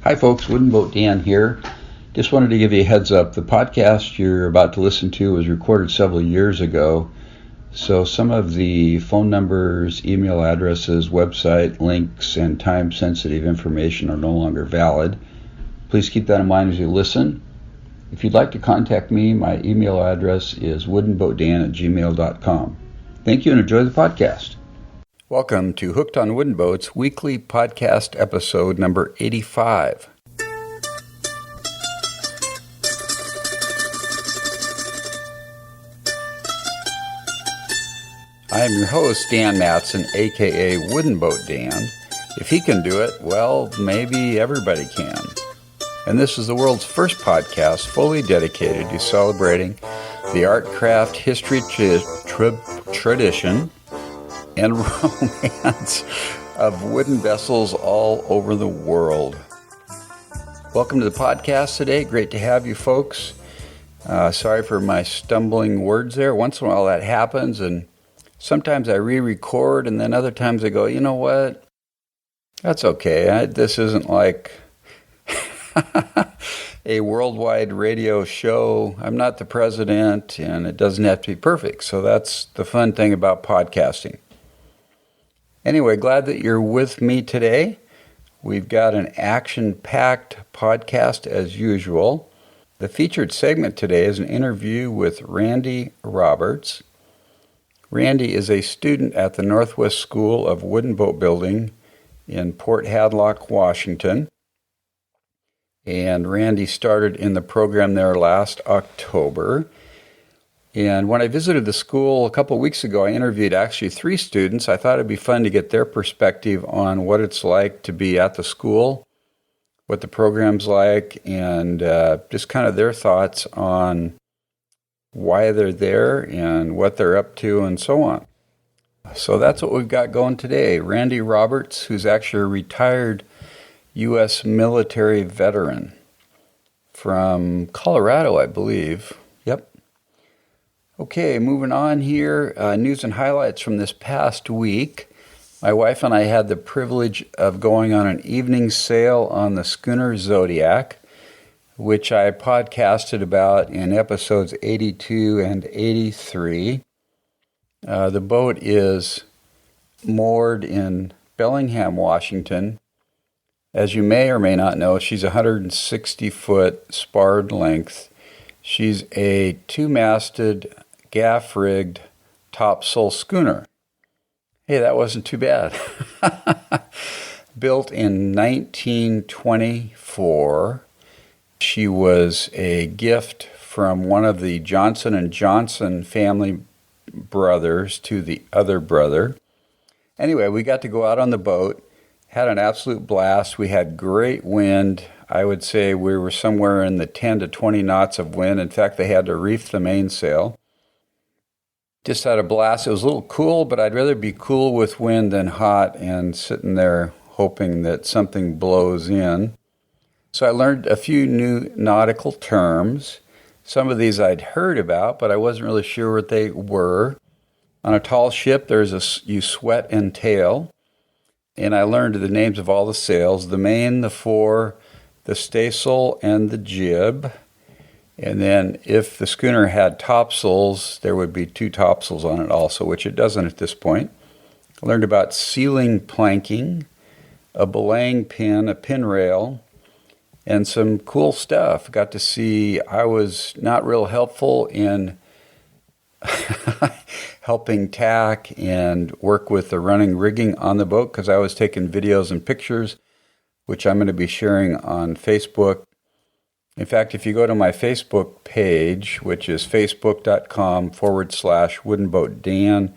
Hi folks, Wooden Boat Dan here. Just wanted to give you a heads up. The podcast you're about to listen to was recorded several years ago, so some of the phone numbers, email addresses, website links, and time-sensitive information are no longer valid. Please keep that in mind as you listen. If you'd like to contact me, my email address is woodenboatdan@gmail.com. Thank you and enjoy the podcast. Welcome to Hooked on Wooden Boats weekly podcast episode number 85. I am your host, Dan Matson, aka Wooden Boat Dan. If he can do it, well, maybe everybody can. And this is the world's first podcast fully dedicated to celebrating the art, craft, history, tradition, and romance of wooden vessels all over the world. Welcome to the podcast today. Great to have you folks. Sorry for my stumbling words there. Once in a while that happens, and sometimes I re-record, and then other times I go, you know what? That's okay. This isn't like a worldwide radio show. I'm not the president, and it doesn't have to be perfect. So that's the fun thing about podcasting. Anyway, glad that you're with me today. We've got an action-packed podcast as usual. The featured segment today is an interview with Randy Roberts. Randy is a student at the Northwest School of Wooden Boatbuilding in Port Hadlock, Washington. And Randy started in the program there last October. And when I visited the school a couple of weeks ago, I interviewed actually 3 students. I thought it'd be fun to get their perspective on what it's like to be at the school, what the program's like, and just kind of their thoughts on why they're there and what they're up to and so on. So that's what we've got going today. Randy Roberts, who's actually a retired U.S. military veteran from Colorado, I believe. Yep. Okay, moving on here. News and highlights from this past week. My wife and I had the privilege of going on an evening sail on the schooner Zodiac, which I podcasted about in episodes 82 and 83. The boat is moored in Bellingham, Washington. As you may or may not know, she's 160-foot sparred length. She's a 2-masted, gaff-rigged topsail schooner. Hey, that wasn't too bad. Built in 1924, she was a gift from one of the Johnson & Johnson family brothers to the other brother. Anyway, we got to go out on the boat, had an absolute blast. We had great wind. I would say we were somewhere in the 10 to 20 knots of wind. In fact, they had to reef the mainsail. Just had a blast. It was a little cool, but I'd rather be cool with wind than hot and sitting there hoping that something blows in. So I learned a few new nautical terms. Some of these I'd heard about, but I wasn't really sure what they were. On a tall ship, you sweat and tail. And I learned the names of all the sails, the main, the fore, the staysail, and the jib. And then if the schooner had topsails, there would be 2 topsails on it also, which it doesn't at this point. I learned about ceiling planking, a belaying pin, a pin rail, and some cool stuff. Got to see, I was not real helpful in helping tack and work with the running rigging on the boat because I was taking videos and pictures, which I'm going to be sharing on Facebook. In fact, if you go to my Facebook page, which is facebook.com/woodenboatdan,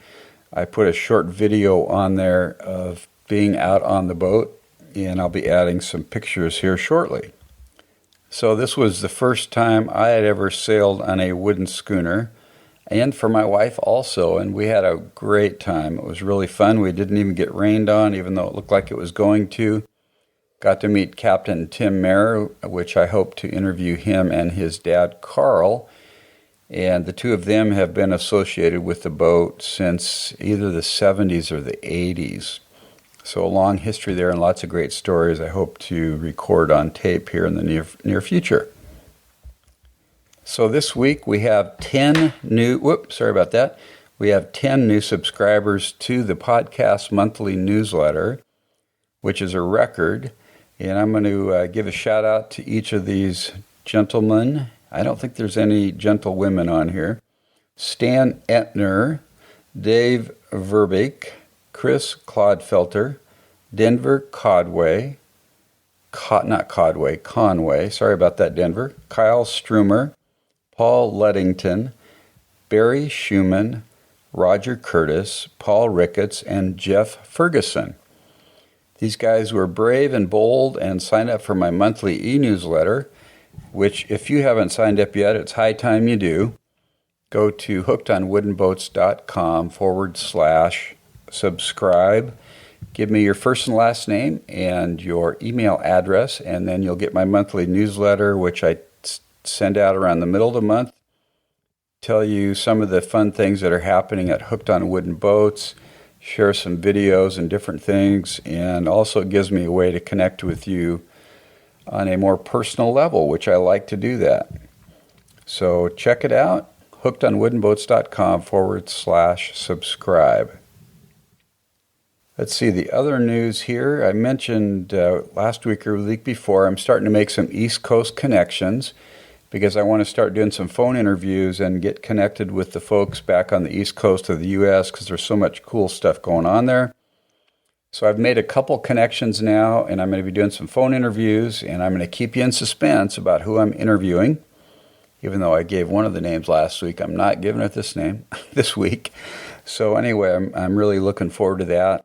I put a short video on there of being out on the boat, and I'll be adding some pictures here shortly. So this was the first time I had ever sailed on a wooden schooner, and for my wife also, and we had a great time. It was really fun. We didn't even get rained on, even though it looked like it was going to. Got to meet Captain Tim Mayer, which I hope to interview him and his dad, Carl. And the two of them have been associated with the boat since either the 70s or the 80s. So a long history there and lots of great stories I hope to record on tape here in the near future. So this week we have 10 new, We have 10 new subscribers to the podcast monthly newsletter, which is a record. And I'm going to give a shout out to each of these gentlemen. I don't think there's any gentle women on here. Stan Etner, Dave Verbeek, Chris Clodfelter, Denver Conway. Sorry about that, Denver. Kyle Strumer, Paul Luddington, Barry Schumann, Roger Curtis, Paul Ricketts, and Jeff Ferguson. These guys were brave and bold and signed up for my monthly e-newsletter, which if you haven't signed up yet, it's high time you do. Go to hookedonwoodenboats.com/subscribe. Give me your first and last name and your email address, and then you'll get my monthly newsletter, which I send out around the middle of the month. Tell you some of the fun things that are happening at Hooked on Wooden Boats, share some videos and different things, and also it gives me a way to connect with you on a more personal level, which I like to do that. So check it out. hookedonwoodenboats.com/subscribe. Let's see the other news here. I mentioned last week or the week before, I'm starting to make some East Coast connections because I want to start doing some phone interviews and get connected with the folks back on the East Coast of the U.S. because there's so much cool stuff going on there. So I've made a couple connections now, and I'm going to be doing some phone interviews, and I'm going to keep you in suspense about who I'm interviewing. Even though I gave one of the names last week, I'm not giving it this name this week. So anyway, I'm really looking forward to that,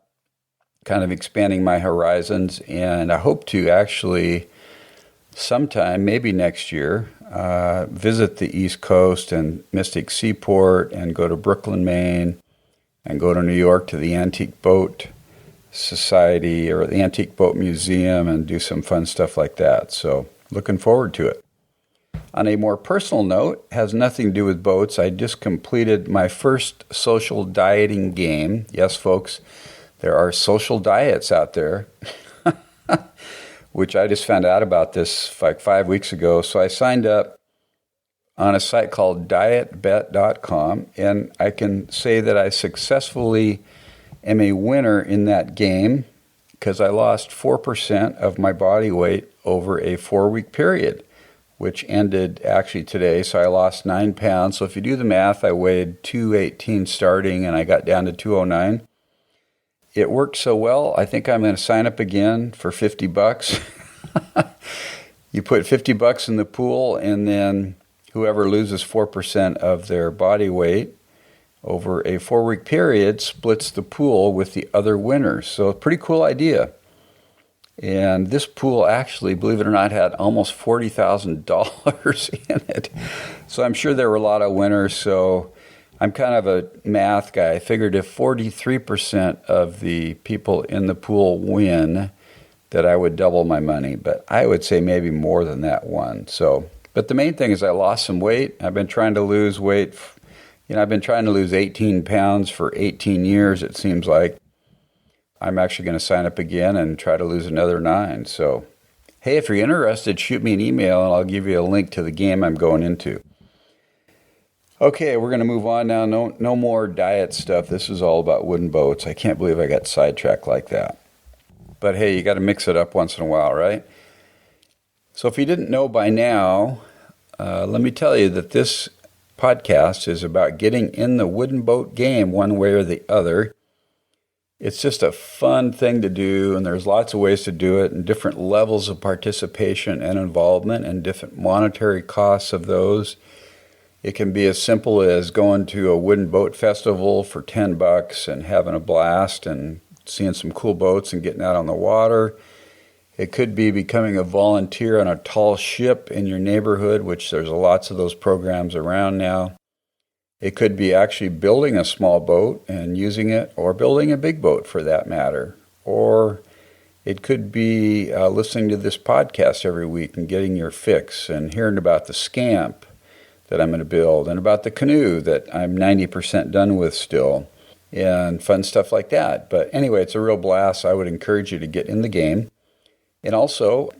kind of expanding my horizons, and I hope to actually sometime, maybe next year, visit the East Coast and Mystic Seaport and go to Brooklyn, Maine, and go to New York to the Antique Boat Society or the Antique Boat Museum and do some fun stuff like that. So looking forward to it. On a more personal note, has nothing to do with boats, I just completed my first social dieting game. Yes, folks, there are social diets out there, which I just found out about this like 5 weeks ago. So I signed up on a site called dietbet.com, and I can say that I successfully am a winner in that game because I lost 4% of my body weight over a 4-week period, which ended actually today. So I lost 9 pounds. So if you do the math, I weighed 218 starting and I got down to 209. It worked so well, I think I'm going to sign up again for $50. You put $50 in the pool, and then whoever loses 4% of their body weight over a 4-week period splits the pool with the other winners. So a pretty cool idea. And this pool actually, believe it or not, had almost $40,000 in it. So I'm sure there were a lot of winners. So I'm kind of a math guy. I figured if 43% of the people in the pool win, that I would double my money. But I would say maybe more than that one. So, but the main thing is I lost some weight. I've been trying to lose weight. I've been trying to lose 18 pounds for 18 years, it seems like. I'm actually going to sign up again and try to lose another 9. So, hey, if you're interested, shoot me an email and I'll give you a link to the game I'm going into. Okay, we're going to move on now. No more diet stuff. This is all about wooden boats. I can't believe I got sidetracked like that. But hey, you got to mix it up once in a while, right? So if you didn't know by now, let me tell you that this podcast is about getting in the wooden boat game one way or the other. It's just a fun thing to do, and there's lots of ways to do it, and different levels of participation and involvement, and different monetary costs of those. It can be as simple as going to a wooden boat festival for $10 and having a blast and seeing some cool boats and getting out on the water. It could be becoming a volunteer on a tall ship in your neighborhood, which there's lots of those programs around now. It could be actually building a small boat and using it, or building a big boat for that matter. Or it could be listening to this podcast every week and getting your fix and hearing about the scamp that I'm going to build and about the canoe that I'm 90% done with still. and fun stuff like that. But anyway, it's a real blast. I would encourage you to get in the game. And also,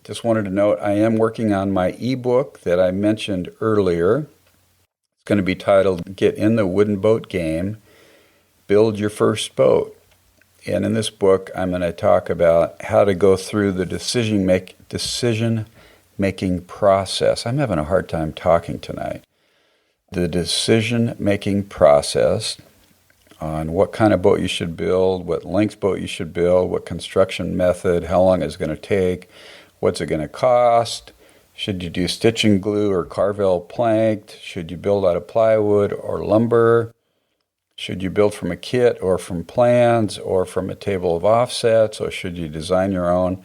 just wanted to note, I am working on my ebook that I mentioned earlier. It's going to be titled Get in the Wooden Boat Game, Build Your First Boat. And in this book, I'm going to talk about how to go through the decision-making process. I'm having a hard time talking tonight. The decision-making process on what kind of boat you should build, what length boat you should build, what construction method, how long it's going to take, what's it going to cost, should you do stitch and glue or Carvel planked, should you build out of plywood or lumber, should you build from a kit or from plans or from a table of offsets, or should you design your own?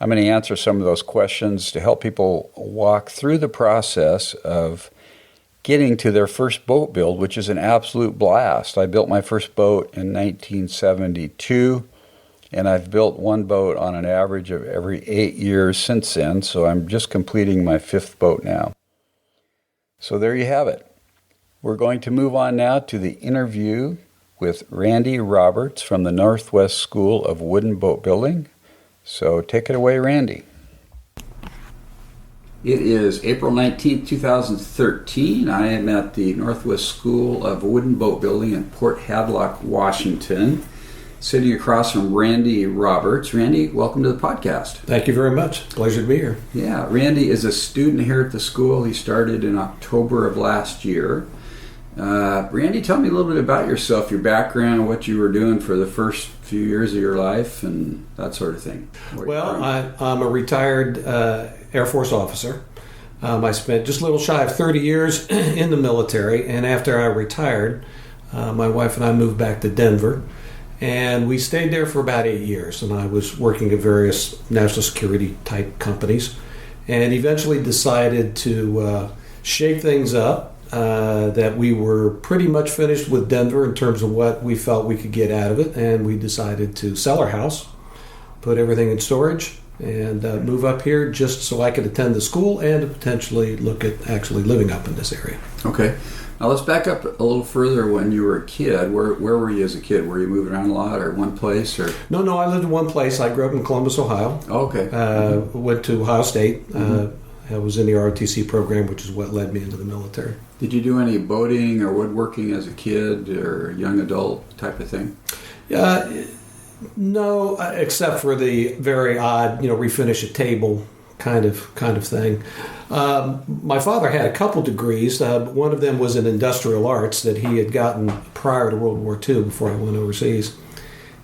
I'm going to answer some of those questions to help people walk through the process of getting to their first boat build, which is an absolute blast. I built my first boat in 1972, and I've built one boat on an average of every 8 years since then, so I'm just completing my 5th boat now. So there you have it. We're going to move on now to the interview with Randy Roberts from the Northwest School of Wooden Boat Building. So take it away, Randy. It is April 19th, 2013. I am at the Northwest School of Wooden Boat Building in Port Hadlock, Washington, sitting across from Randy Roberts. Randy, welcome to the podcast. Thank you very much. Pleasure to be here. Yeah, Randy is a student here at the school. He started in October of last year. Randy, tell me a little bit about yourself, your background, what you were doing for the first few years of your life, and that sort of thing. Well, I'm a retired Air Force officer. I spent just a little shy of 30 years in the military, and after I retired, my wife and I moved back to Denver, and we stayed there for about 8 years, and I was working at various national security type companies, and eventually decided to shake things up. That we were pretty much finished with Denver in terms of what we felt we could get out of it, and we decided to sell our house, put everything in storage, and move up here just so I could attend the school and to potentially look at actually living up in this area. Okay. Now let's back up a little further. When you were a kid, where were you as a kid? Were you moving around a lot, or one place? Or No, I lived in one place. I grew up in Columbus, Ohio. Oh, okay. Went to Ohio State. I was in the ROTC program, which is what led me into the military. Did you do any boating or woodworking as a kid or young adult type of thing? No, except for the very odd, refinish a table kind of thing. My father had a couple degrees. One of them was in industrial arts that he had gotten prior to World War II, before I went overseas.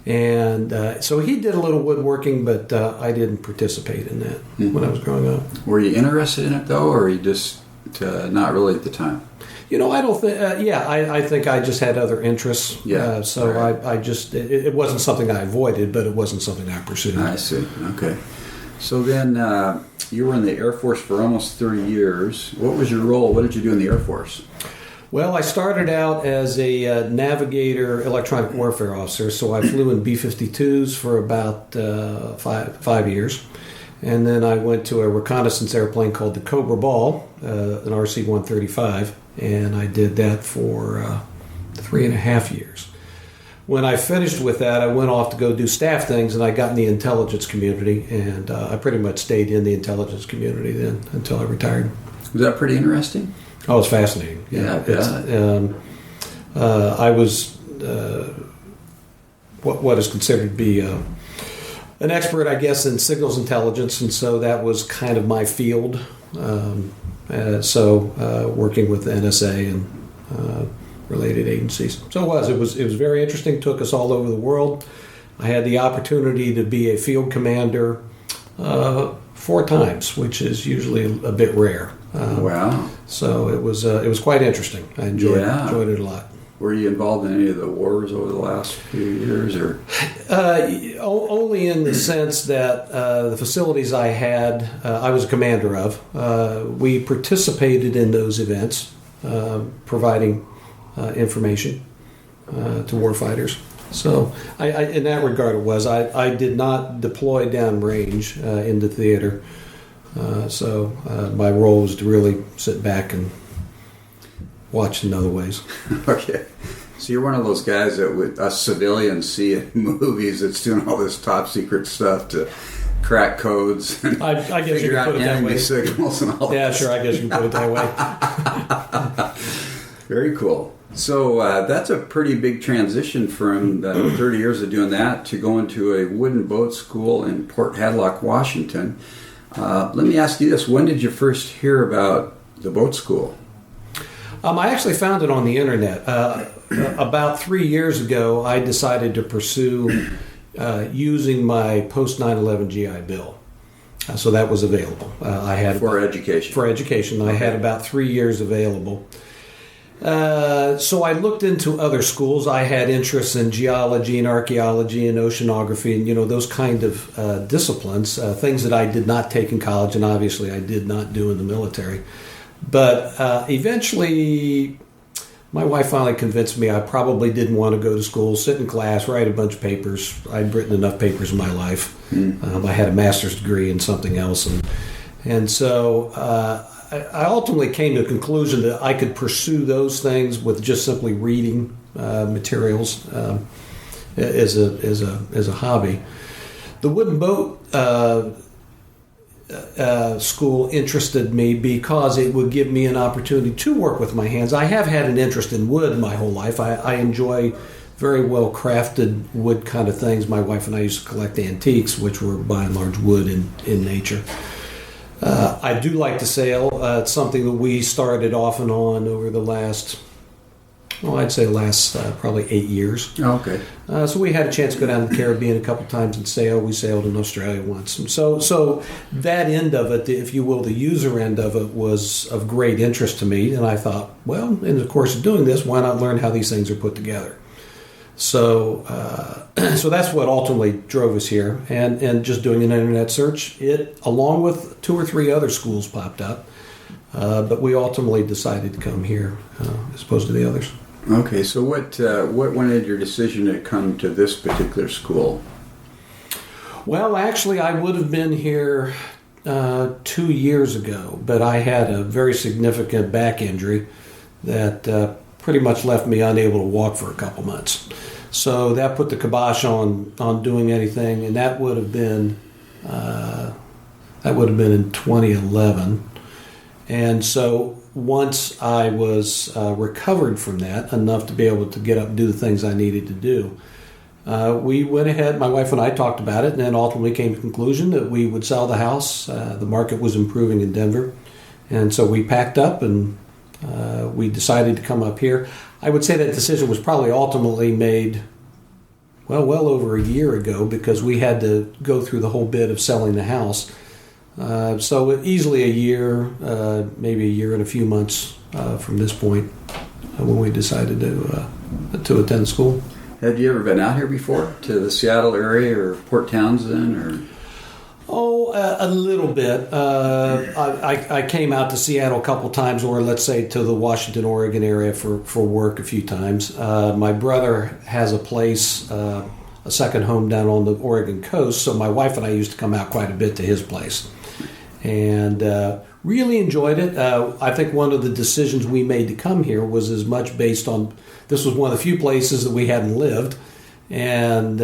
And so he did a little woodworking, but I didn't participate in that when I was growing up. Were you interested in it, though, or you just not really at the time? I don't think, I think I just had other interests. Yeah. So right. I just, it wasn't something I avoided, but it wasn't something I pursued. I see. Okay. So then you were in the Air Force for almost 30 years. What was your role? What did you do in the Air Force? Well, I started out as a navigator electronic warfare officer, so I flew in B-52s for about five years. And then I went to a reconnaissance airplane called the Cobra Ball, an RC-135, and I did that for 3.5 years. When I finished with that, I went off to go do staff things, and I got in the intelligence community, and I pretty much stayed in the intelligence community then until I retired. Was that pretty interesting? Oh, it's fascinating. Yeah. I was what is considered to be an expert, I guess, in signals intelligence, and so that was kind of my field. Working with the NSA and related agencies. So it was very interesting. Took us all over the world. I had the opportunity to be a field commander 4 times, which is usually a bit rare. Wow! So it was quite interesting. I enjoyed it a lot. Were you involved in any of the wars over the last few years, or? Only in the sense that the facilities I had, I was a commander of. We participated in those events, providing information to warfighters. So, in that regard, I did not deploy downrange into theater. So my role was to really sit back and watch in other ways. Okay. So you're one of those guys that us civilians see in movies that's doing all this top secret stuff to crack codes and I guess figure you out put it that enemy way. signals and all Yeah, that. sure. I guess you can put it that way. Very cool. So that's a pretty big transition from 30 years of doing that to going to a wooden boat school in Port Hadlock, Washington. Let me ask you this. When did you first hear about the boat school? I actually found it on the internet. About 3 years ago, I decided to pursue using my post 9/11 GI Bill. So that was available. I had For education. For education, I had about 3 years available. So I looked into other schools. I had interests in geology and archaeology and oceanography and those kind of disciplines, things that I did not take in college and obviously I did not do in the military. But eventually, my wife finally convinced me I probably didn't want to go to school, sit in class, write a bunch of papers. I'd written enough papers in my life. I had a master's degree in something else. And so I ultimately came to the conclusion that I could pursue those things with just simply reading materials as a hobby. The wooden boat school interested me because it would give me an opportunity to work with my hands. I have had an interest in wood my whole life. I enjoy very well crafted wood kind of things. My wife and I used to collect antiques, which were by and large wood in nature. I do like to sail. It's something that we started off and on over the last, I'd say probably 8 years. Oh, okay. So we had a chance to go down to the Caribbean a couple times and sail. We sailed in Australia once. And so that end of it, if you will, the user end of it was of great interest to me. And I thought, well, in the course of doing this, why not learn how these things are put together? So so that's what ultimately drove us here. And just doing an internet search, it, along with 2 or 3 other schools, popped up. But we ultimately decided to come here as opposed to the others. Okay, so what went into your decision to come to this particular school? Well, actually, I would have been here 2 years ago, but I had a very significant back injury that pretty much left me unable to walk for a couple months. So that put the kibosh on doing anything, and that would have been in 2011. And so once I was recovered from that, enough to be able to get up and do the things I needed to do, we went ahead, my wife and I talked about it, and then ultimately came to the conclusion that we would sell the house. The market was improving in Denver. And so we packed up and we decided to come up here. I would say that decision was probably ultimately made, well over a year ago, because we had to go through the whole bit of selling the house. So easily a year, maybe a year and a few months from this point when we decided to attend school. Have you ever been out here before, to the Seattle area or Port Townsend? Or? A little bit. I came out to Seattle a couple times, or let's say to the Washington, Oregon area for work a few times. My brother has a place, a second home down on the Oregon coast, so my wife and I used to come out quite a bit to his place. And really enjoyed it. I think one of the decisions we made to come here was as much based on, this was one of the few places that we hadn't lived, and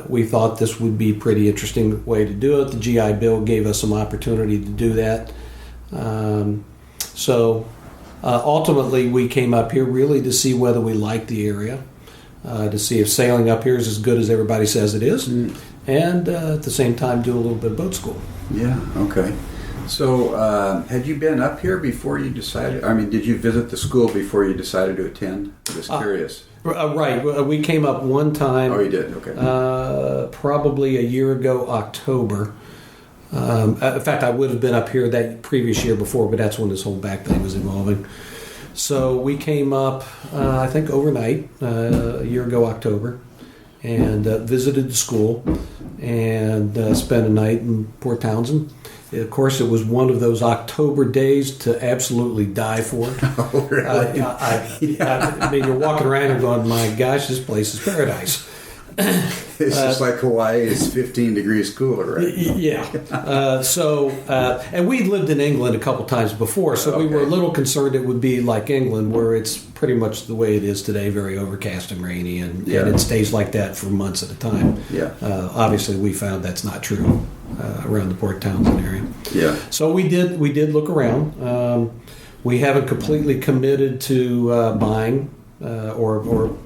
we thought this would be a pretty interesting way to do it. The GI Bill gave us some opportunity to do that. So ultimately we came up here really to see whether we liked the area, to see if sailing up here is as good as everybody says it is, and at the same time do a little bit of boat school. Yeah, okay. So had you been up here before you decided? I mean, did you visit the school before you decided to attend? I'm just curious. Right. We came up one time. Oh, you did? Okay. Probably a year ago, October. In fact, I would have been up here that previous year before, but that's when this whole back thing was evolving. So we came up, I think, overnight, a year ago, October, and visited the school and spent a night in Port Townsend. Of course, it was one of those October days to absolutely die for. Oh, really? I mean, you're walking around and going, my gosh, this place is paradise. It's just like Hawaii is 15 degrees cooler, right? Yeah. And we'd lived in England a couple times before, so we were a little concerned it would be like England, where it's pretty much the way it is today, very overcast and rainy, and it stays like that for months at a time. Yeah. Obviously, we found that's not true around the Port Townsend area. Yeah. So we did look around. We haven't completely committed to buying or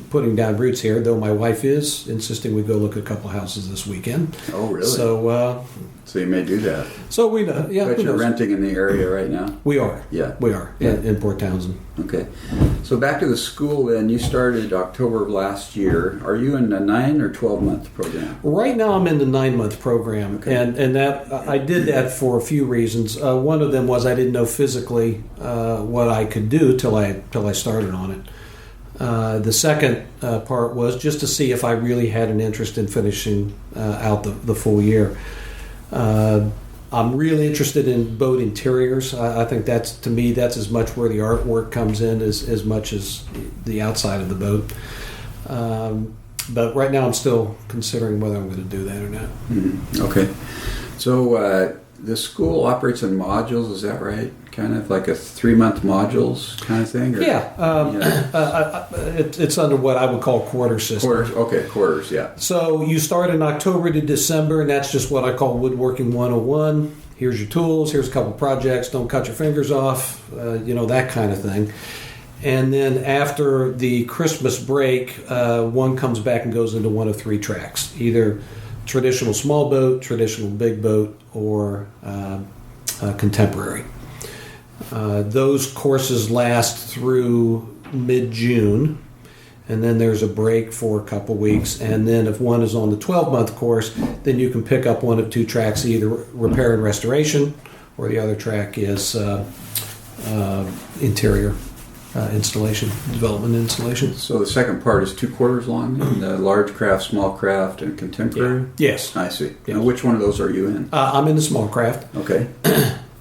putting down roots here, though my wife is insisting we go look at a couple of houses this weekend. Oh, really? So you may do that. So we know. Yeah, but you're renting in the area right now? We are. Yeah. We are in Port Townsend. Okay. So back to the school then. You started October of last year. Are you in a 9 or 12-month program? Right now I'm in the 9-month program. Okay. And that I did that for a few reasons. One of them was I didn't know physically what I could do till I started on it. The second part was just to see if I really had an interest in finishing out the full year. I'm really interested in boat interiors. I think that's as much where the artwork comes in as much as the outside of the boat. But right now I'm still considering whether I'm going to do that or not. Mm-hmm. Okay. So the school operates in modules, is that right? Kind of like a 3-month modules kind of thing? Or, it's under what I would call quarter system. Quarters, yeah. So you start in October to December, and that's just what I call woodworking 101. Here's your tools, here's a couple projects, don't cut your fingers off, that kind of thing. And then after the Christmas break, one comes back and goes into one of 3 tracks, either traditional small boat, traditional big boat, or contemporary. Those courses last through mid-June, and then there's a break for a couple weeks. And then if one is on the 12-month course, then you can pick up one of 2 tracks, either repair and restoration, or the other track is interior installation, development installation. So the second part is 2 quarters long, the large craft, small craft, and contemporary? Yeah. Yes. I see. Yes. Now, which one of those are you in? I'm in the small craft. Okay.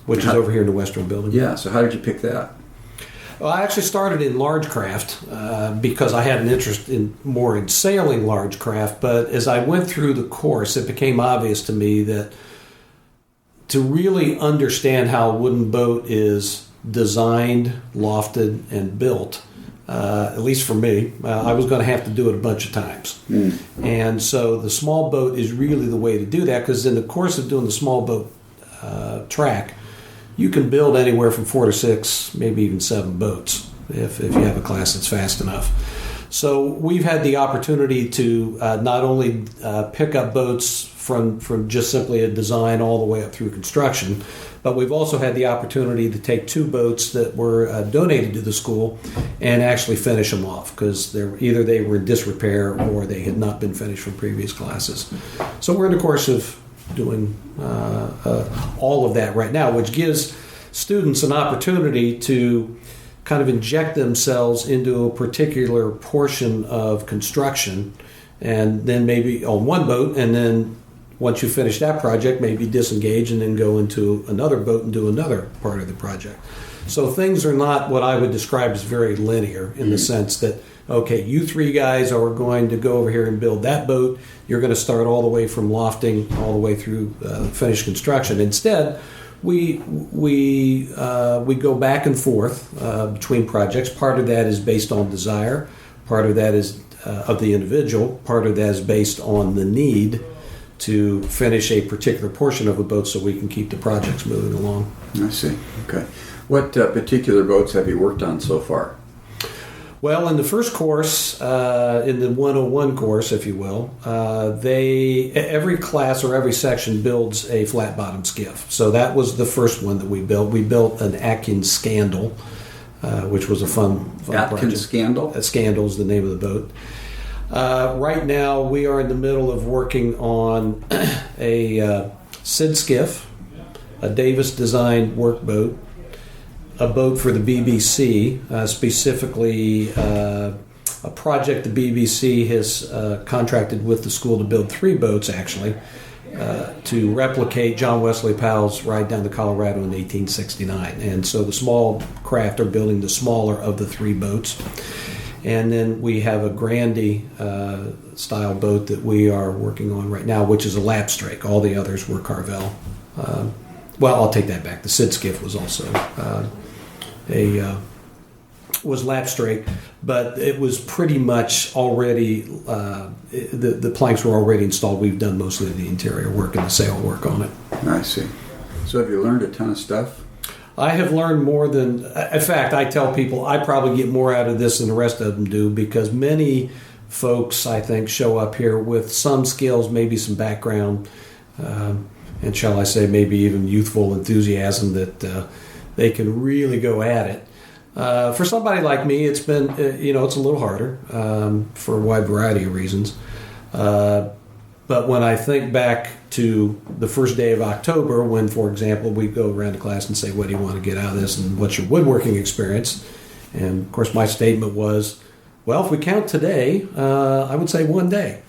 Which is over here in the Western Building. Yeah, so how did you pick that? Well, I actually started in large craft because I had an interest more in sailing large craft, but as I went through the course, it became obvious to me that to really understand how a wooden boat is designed, lofted, and built, at least for me, I was going to have to do it a bunch of times. And so the small boat is really the way to do that, because in the course of doing the small boat track, you can build anywhere from 4 to 6, maybe even 7 boats if you have a class that's fast enough. So we've had the opportunity to not only pick up boats from just simply a design all the way up through construction, but we've also had the opportunity to take 2 boats that were donated to the school and actually finish them off, because either they were in disrepair or they had not been finished from previous classes. So we're in the course of doing all of that right now, which gives students an opportunity to kind of inject themselves into a particular portion of construction, and then maybe on one boat, and then once you finish that project, maybe disengage and then go into another boat and do another part of the project. So things are not what I would describe as very linear in the sense that, okay, you 3 guys are going to go over here and build that boat. You're going to start all the way from lofting all the way through finished construction. Instead, we go back and forth between projects. Part of that is based on desire. Part of that is of the individual. Part of that is based on the need to finish a particular portion of a boat so we can keep the projects moving along. I see. Okay. What particular boats have you worked on so far? Well, in the first course, in the 101 course, if you will, every class or every section builds a flat-bottom skiff. So that was the first one that we built. We built an Atkins Scandal, which was a fun project. Atkins Scandal? Scandal is the name of the boat. Right now, we are in the middle of working on a Sid skiff, a Davis-designed workboat, a boat for the BBC, specifically a project the BBC has contracted with the school to build 3 boats, actually, to replicate John Wesley Powell's ride down the Colorado in 1869. And so the small craft are building the smaller of the 3 boats. And then we have a Grandy style boat that we are working on right now, which is a lap strake. All the others were Carvel. Well, I'll take that back. The Sid Skiff was also was lap strake, but it was pretty much already the planks were already installed. We've done mostly the interior work and the sail work on it. I see. So have you learned a ton of stuff? I have learned more than. In fact, I tell people I probably get more out of this than the rest of them do, because many folks, I think, show up here with some skills, maybe some background, and shall I say, maybe even youthful enthusiasm that they can really go at it. For somebody like me, it's been, it's a little harder for a wide variety of reasons. But when I think back to the first day of October, when, for example, we go around the class and say, what do you want to get out of this, and what's your woodworking experience? And, of course, my statement was, well, if we count today, I would say 1 day.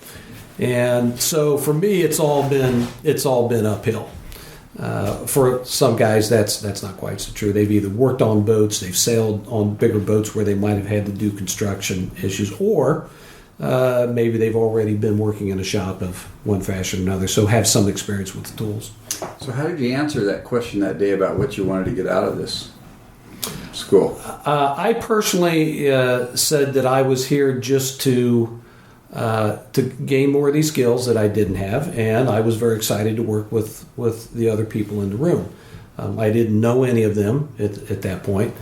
And so for me, it's all been uphill. For some guys, that's not quite so true. They've either worked on boats, they've sailed on bigger boats where they might have had to do construction issues, or maybe they've already been working in a shop of one fashion or another, so have some experience with the tools. So how did you answer that question that day about what you wanted to get out of this school? I personally said that I was here just to gain more of these skills that I didn't have, and I was very excited to work with the other people in the room. I didn't know any of them at that point,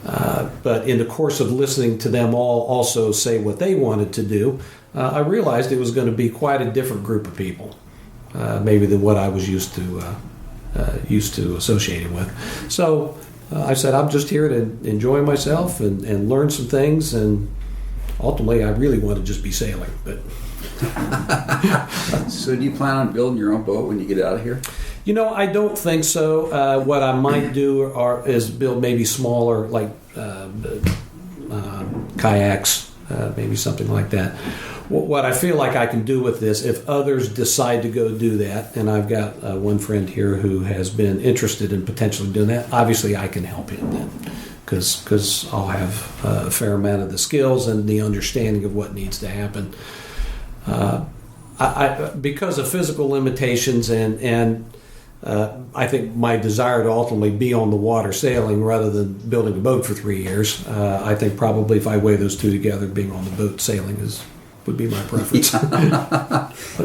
but in the course of listening to them all also say what they wanted to do, I realized it was going to be quite a different group of people, maybe than what I was used to associating with. So I said, I'm just here to enjoy myself and learn some things, and ultimately, I really want to just be sailing. But So do you plan on building your own boat when you get out of here? I don't think so. What I might do is build maybe smaller, like kayaks, maybe something like that. What I feel like I can do with this, if others decide to go do that, and I've got one friend here who has been interested in potentially doing that, obviously I can help him then. Because I'll have a fair amount of the skills and the understanding of what needs to happen. Because of physical limitations and I think my desire to ultimately be on the water sailing rather than building a boat for 3 years, I think probably if I weigh those two together, being on the boat sailing would be my preference. Do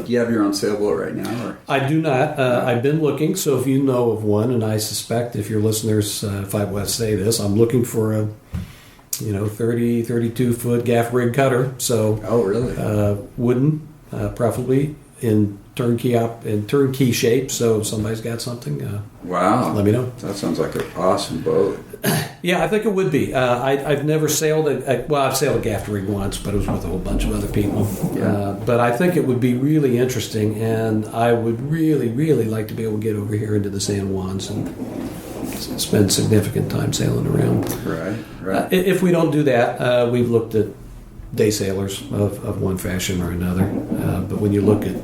you have your own sailboat right now? Or? I do not. I've been looking, so if you know of one, and I suspect if your listeners, if I want to say this, I'm looking for a 30, 32-foot gaff rig cutter. So, oh, really? Wooden, preferably in turnkey shape. So if somebody's got something, wow, let me know. That sounds like an awesome boat. Yeah, I think it would be. I've never sailed I've sailed a gaff rig once, but it was with a whole bunch of other people. Yeah. But I think it would be really interesting, and I would really, really like to be able to get over here into the San Juans and spend significant time sailing around. Right. If we don't do that, we've looked at day sailors of one fashion or another. But when you look at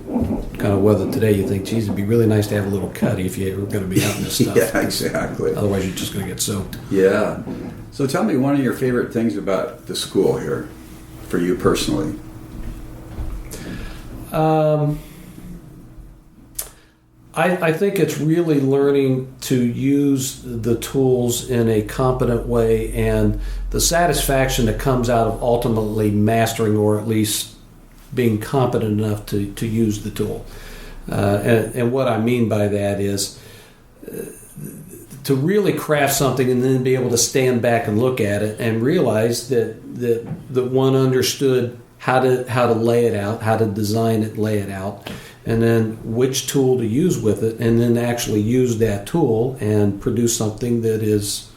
kind of weather today, you think, geez, it'd be really nice to have a little cuddy if you were going to be out in this stuff. Yeah, exactly. Otherwise, you're just going to get soaked. Yeah. So tell me one of your favorite things about the school here, for you personally. I think it's really learning to use the tools in a competent way, and the satisfaction that comes out of ultimately mastering, or at least being competent enough to use the tool. And what I mean by that is to really craft something and then be able to stand back and look at it and realize that one understood how to lay it out, how to design it, lay it out, and then which tool to use with it, and then actually use that tool and produce something that is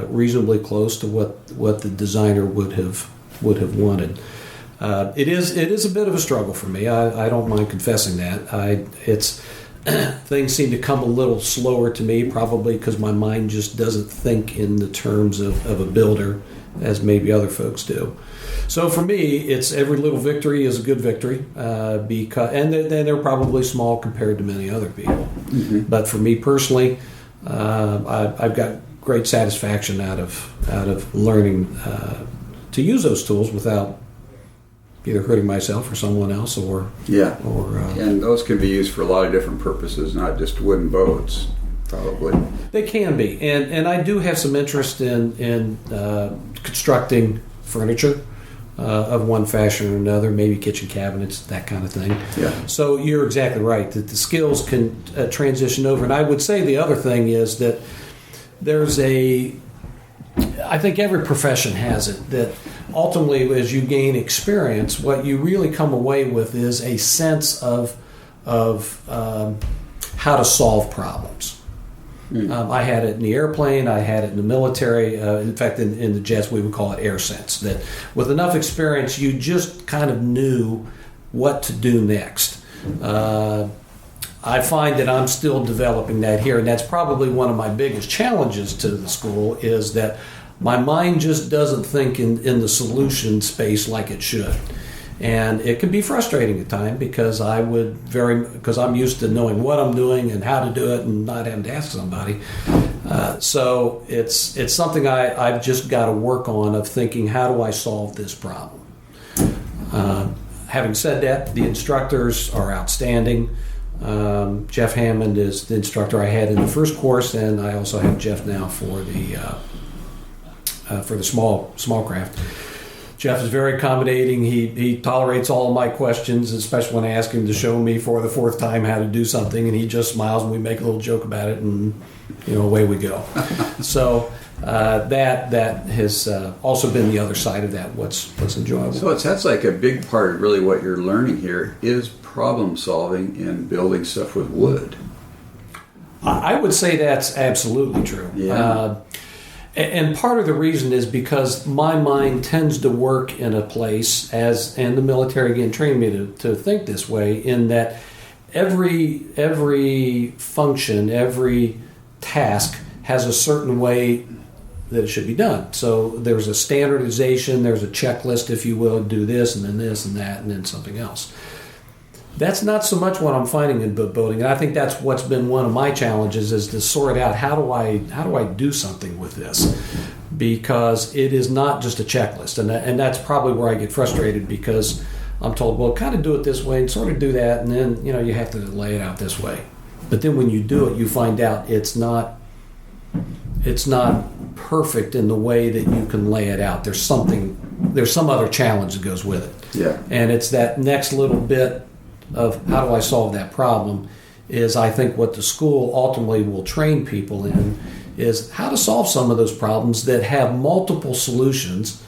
reasonably close to what the designer would have wanted. It is a bit of a struggle for me. I don't mind confessing that. Things seem to come a little slower to me, probably because my mind just doesn't think in the terms of a builder as maybe other folks do. So for me, it's every little victory is a good victory, and they're probably small compared to many other people. Mm-hmm. But for me personally, I've got great satisfaction out of learning to use those tools without either hurting myself or someone else, or and those can be used for a lot of different purposes, not just wooden boats. Probably they can be, and I do have some interest in constructing furniture of one fashion or another, maybe kitchen cabinets, that kind of thing. Yeah. So you're exactly right that the skills can transition over, and I would say the other thing is that I think every profession has it, that ultimately as you gain experience, what you really come away with is a sense of how to solve problems. I had it in the airplane, I had it in the military, in fact in the jets we would call it air sense, that with enough experience you just kind of knew what to do next. I find that I'm still developing that here, and that's probably one of my biggest challenges to the school, is that my mind just doesn't think in the solution space like it should. And it can be frustrating at times because I'm used to knowing what I'm doing and how to do it and not having to ask somebody. So it's something I've just got to work on, of thinking, how do I solve this problem? Having said that, the instructors are outstanding. Jeff Hammond is the instructor I had in the first course, and I also have Jeff now for the small craft. Jeff is very accommodating. He tolerates all of my questions, especially when I ask him to show me for the fourth time how to do something, and he just smiles and we make a little joke about it, and away we go. So that has also been the other side of that. What's enjoyable. So that's like a big part of really what you're learning here is problem solving and building stuff with wood. I would say that's absolutely true. Yeah. And part of the reason is because my mind tends to work in a place, and the military again trained me to think this way, in that every function, every task has a certain way that it should be done. So there's a standardization, there's a checklist, if you will, do this and then this and that and then something else. That's not so much what I'm finding in boatbuilding, and I think that's what's been one of my challenges, is to sort out how do I do something with this, because it is not just a checklist, and that's probably where I get frustrated, because I'm told, well, kind of do it this way and sort of do that, and then you have to lay it out this way. But then when you do it, you find out it's not perfect in the way that you can lay it out. There's some other challenge that goes with it. Yeah, and it's that next little bit of how do I solve that problem is, I think, what the school ultimately will train people in, is how to solve some of those problems that have multiple solutions.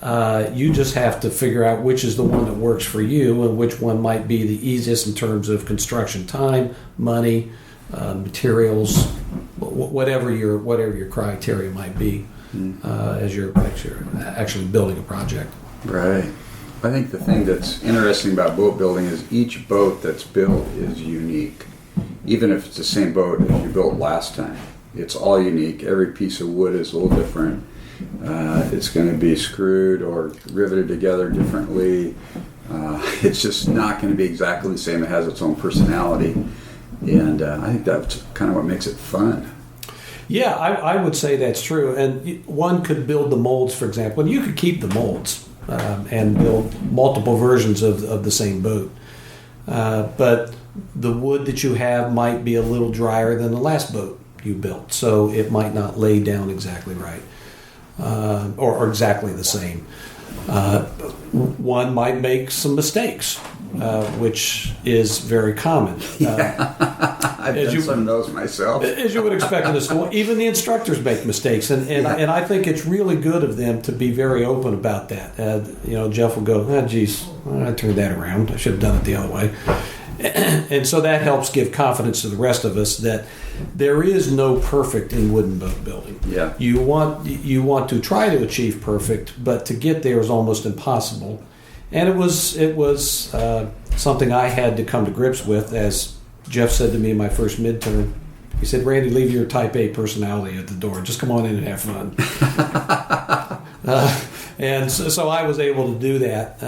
You just have to figure out which is the one that works for you and which one might be the easiest in terms of construction time, money, materials, whatever your criteria might be as you're actually building a project. Right. I think the thing that's interesting about boat building is each boat that's built is unique. Even if it's the same boat as you built last time, it's all unique. Every piece of wood is a little different. It's going to be screwed or riveted together differently. It's just not going to be exactly the same. It has its own personality. And I think that's kind of what makes it fun. Yeah, I would say that's true. And one could build the molds, for example, and you could keep the molds and build multiple versions of the same boat. But the wood that you have might be a little drier than the last boat you built, so it might not lay down exactly right or exactly the same. One might make some mistakes, which is very common. I've done some of those myself. As you would expect in a school, even the instructors make mistakes, and I think it's really good of them to be very open about that. Jeff will go, geez, I turned that around. I should have done it the other way. And so that helps give confidence to the rest of us that there is no perfect in wooden boat building. Yeah. You want to try to achieve perfect, but to get there is almost impossible. And it was something I had to come to grips with, as Jeff said to me in my first midterm. He said, "Randy, leave your Type A personality at the door. Just come on in and have fun." And so I was able to do that.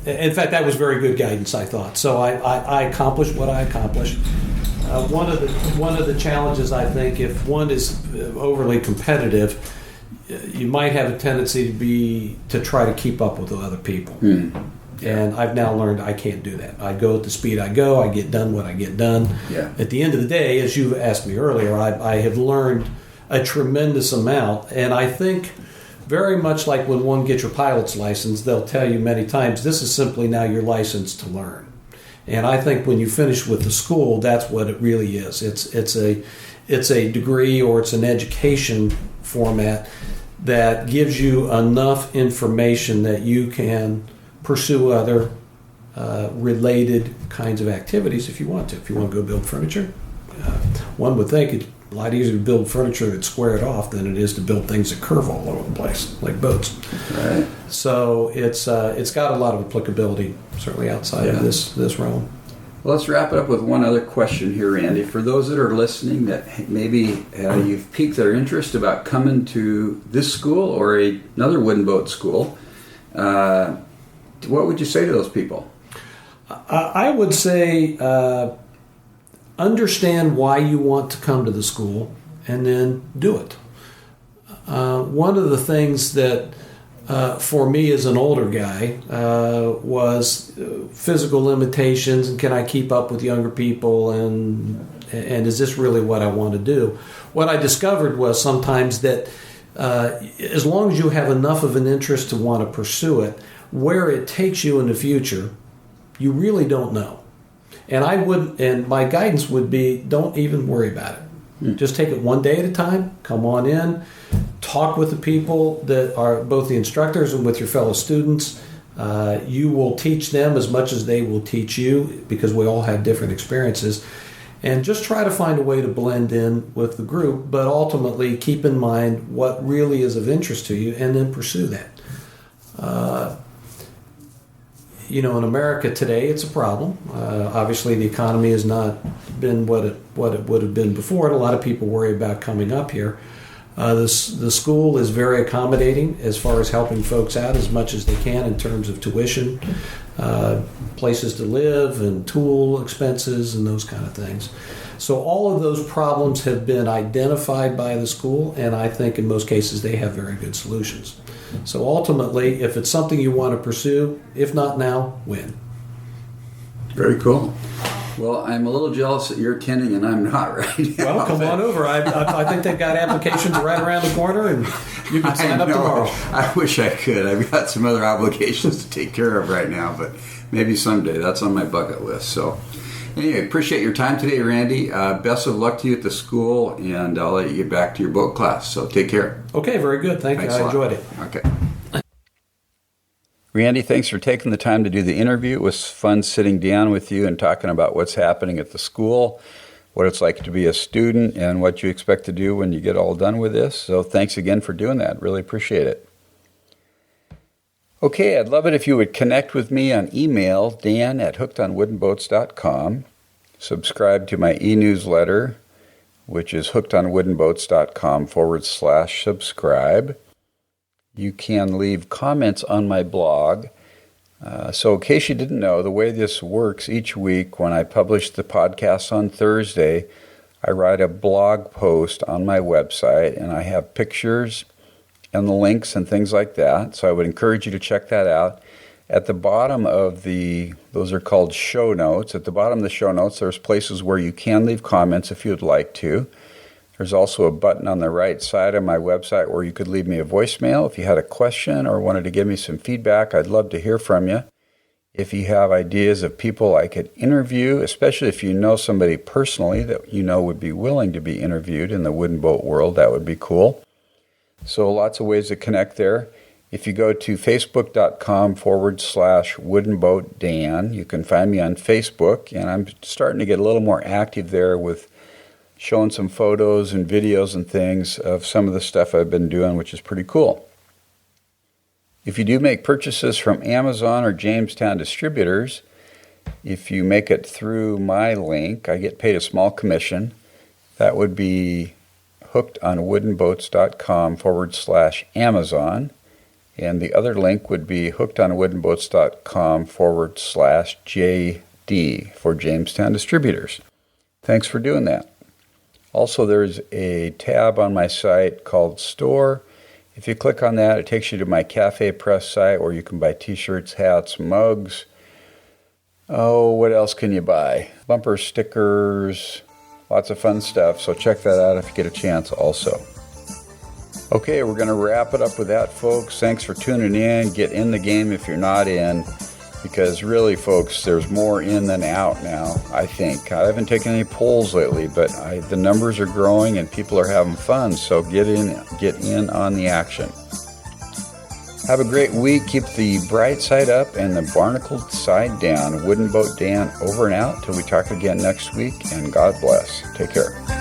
In fact, that was very good guidance, I thought. So I accomplished what I accomplished. One of the challenges, I think, if one is overly competitive, you might have a tendency to try to keep up with other people. And I've now learned I can't do that. I go at the speed I go. I get done what I get done. Yeah. At the end of the day, as you asked me earlier, I have learned a tremendous amount. And I think very much like when one gets your pilot's license, they'll tell you many times, this is simply now your license to learn. And I think when you finish with the school, that's what it really is. It's a degree, or it's an education format that gives you enough information that you can pursue other related kinds of activities if you want to. If you want to go build furniture, one would think it's a lot easier to build furniture that's squared off than it is to build things that curve all over the place, like boats. Right. So it's got a lot of applicability, certainly outside of this realm. Well, let's wrap it up with one other question here, Randy. For those that are listening that maybe you've piqued their interest about coming to this school or another wooden boat school, what would you say to those people? I would say understand why you want to come to the school and then do it. One of the things that for me as an older guy was physical limitations, and can I keep up with younger people, and is this really what I want to do? What I discovered was sometimes that as long as you have enough of an interest to want to pursue it, where it takes you in the future, you really don't know. And my guidance would be, don't even worry about it. Just take it one day at a time. Come on in, talk with the people that are both the instructors and with your fellow students. You will teach them as much as they will teach you, because we all have different experiences. And just try to find a way to blend in with the group, but ultimately keep in mind what really is of interest to you, and then pursue that. In America today, it's a problem. Obviously, the economy has not been what it would have been before, and a lot of people worry about coming up here. The school is very accommodating as far as helping folks out as much as they can in terms of tuition, places to live, and tool expenses, and those kind of things. So all of those problems have been identified by the school, and I think in most cases they have very good solutions. So ultimately, if it's something you want to pursue, if not now, when? Very cool. Well, I'm a little jealous that you're attending and I'm not right now. Well, come on over. I think they've got applications right around the corner, and you can sign up tomorrow. I wish I could. I've got some other obligations to take care of right now, but maybe someday. That's on my bucket list. So anyway, appreciate your time today, Randy. Best of luck to you at the school, and I'll let you get back to your boat class. So take care. Okay, very good. Thank you. I enjoyed it. Okay. Randy, thanks for taking the time to do the interview. It was fun sitting down with you and talking about what's happening at the school, what it's like to be a student, and what you expect to do when you get all done with this. So thanks again for doing that. Really appreciate it. Okay, I'd love it if you would connect with me on email, dan@hookedonwoodenboats.com. Subscribe to my e-newsletter, which is hookedonwoodenboats.com/subscribe. You can leave comments on my blog. So in case you didn't know, the way this works, each week when I publish the podcast on Thursday, I write a blog post on my website, and I have pictures and the links and things like that. So I would encourage you to check that out. At the bottom of those are called show notes. At the bottom of the show notes, there's places where you can leave comments if you'd like to. There's also a button on the right side of my website where you could leave me a voicemail if you had a question or wanted to give me some feedback. I'd love to hear from you. If you have ideas of people I could interview, especially if you know somebody personally that you know would be willing to be interviewed in the wooden boat world, that would be cool. So lots of ways to connect there. If you go to facebook.com/woodenboatdan, you can find me on Facebook, and I'm starting to get a little more active there with showing some photos and videos and things of some of the stuff I've been doing, which is pretty cool. If you do make purchases from Amazon or Jamestown distributors, if you make it through my link, I get paid a small commission. That would be hookedonwoodenboats.com/Amazon. And the other link would be hookedonwoodenboats.com/JD for Jamestown distributors. Thanks for doing that. Also, there's a tab on my site called Store, If you click on that, it takes you to my Cafe Press site where you can buy t-shirts, hats, mugs. Oh, what else can you buy? Bumper stickers, lots of fun stuff. So check that out if you get a chance also. Okay, we're going to wrap it up with that, folks. Thanks for tuning in. Get in the game if you're not in, because really, folks, there's more in than out now, I think. I haven't taken any polls lately, but the numbers are growing and people are having fun, so get in on the action. Have a great week. Keep the bright side up and the barnacled side down. Wooden Boat Dan over and out till we talk again next week, and God bless. Take care.